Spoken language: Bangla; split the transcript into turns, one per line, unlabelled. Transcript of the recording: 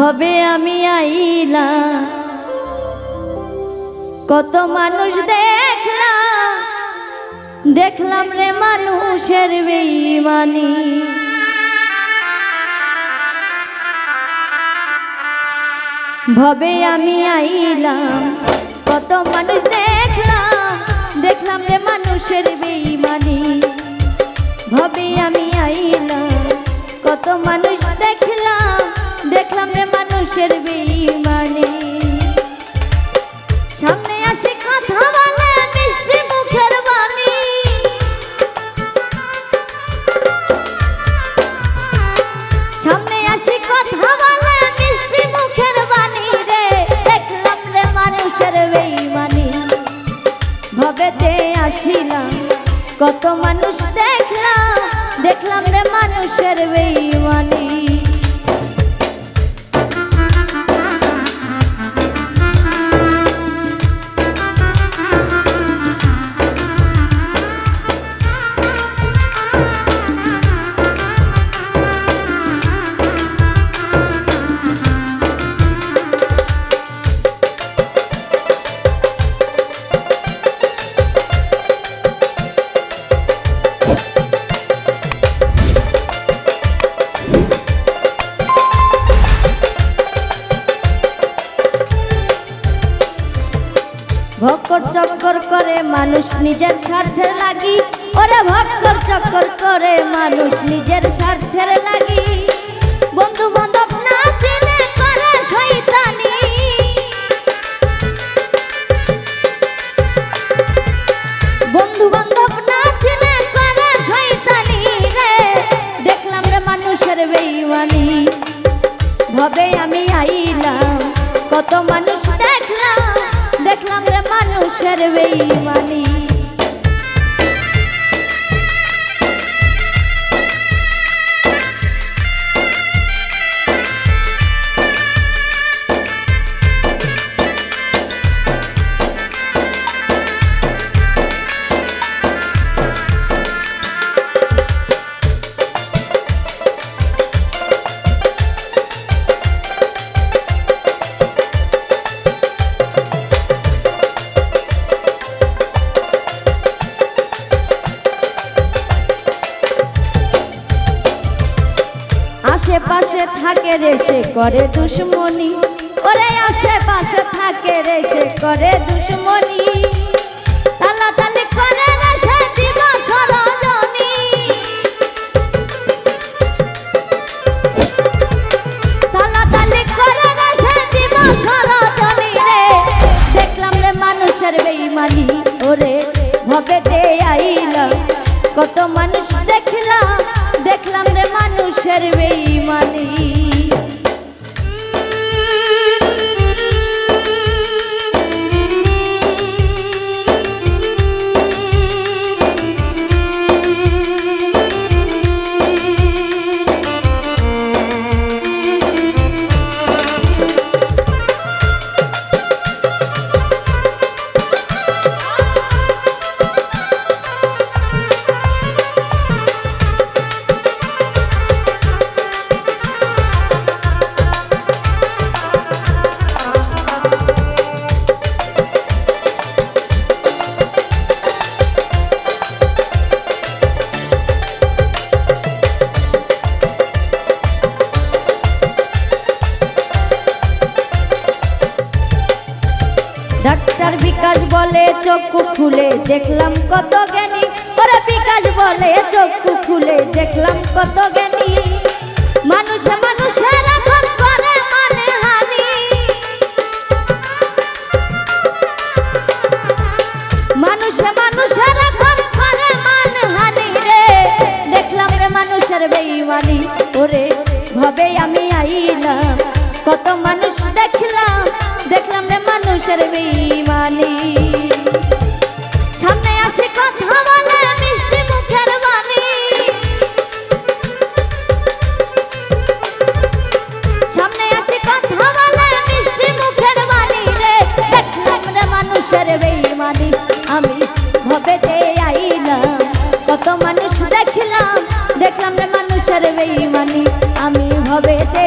ভবে আমি আইলা কত মানুষ দেখলাম রে মানুষের বেঈমানি। ভবে আমি আইলাম কত মানুষ দেখলাম রে মানুষের বেঈমানি। ভবে আমি আইলাম কত মানুষ দেখলাম রে মানুষের বেঈমানি। সামনে আসে কথা বলে মিষ্টি মুখের বাণী, সামনে আসে কথা বলে মিষ্টি মুখের বাণী রে, দেখলাম রে মানুষের বেঈমানি। ভবেতে আসিলাম কত মানুষ দেখলাম রে মানুষের বেঈমানি। ভক্কর চক্কর করে মানুষ নিজের স্বার্থের লাগি, ওরে ভক্কর চক্কর করে মানুষ নিজের স্বার্থের লাগি। বন্ধু বান্ধব না চিনে করে শয়তানি, বন্ধু বান্ধব না চিনে করে শয়তানি রে, দেখলাম রে মানুষের বেঈমানি। ভবে আমি আইলাম কত মানুষ দেখলাম রে মানুষের বেঈমানি। আশেপাশে থাকে রে সে করে দুশ্মনী, ওরে আশেপাশে থাকে রে সে করে দুশ্মনী। তালাতালি করে রে সে জীব সরজনী, তালাতালি করে রে সে জীব সরজনী রে, দেখলাম রে মানুষের বেঈমানি। ওরে ভবেতে আইলাম কত মানুষ দেখলাম রে মানুষের বেঈমানি। ডাক্তার বিকাশ বলে চক্ষু খুলে দেখলাম কত জ্ঞানী, ওরে বিকাশ বলে চক্ষু খুলে দেখলাম কত জ্ঞানী। মানুষে মানুষের এখন করে মানে হানি, মানুষে মানুষের এখন করে মানে হানি রে, দেখলাম রে মানুষের বেঈমানি। ওরে ভবে আমি আইলাম কত মানুষ দেখলাম রে মানুষের বেঈমানি। সামনে আসে কথা বলে মিষ্টি মুখের বাণী, সামনে আসে কথা বলে মিষ্টি মুখের বাণী রে, দেখলাম রে মানুষের বেঈমানি। আমি ভবেতে আইলাম কত মানুষ দেখলাম রে মানুষের বেঈমানি। আমি ভবেতে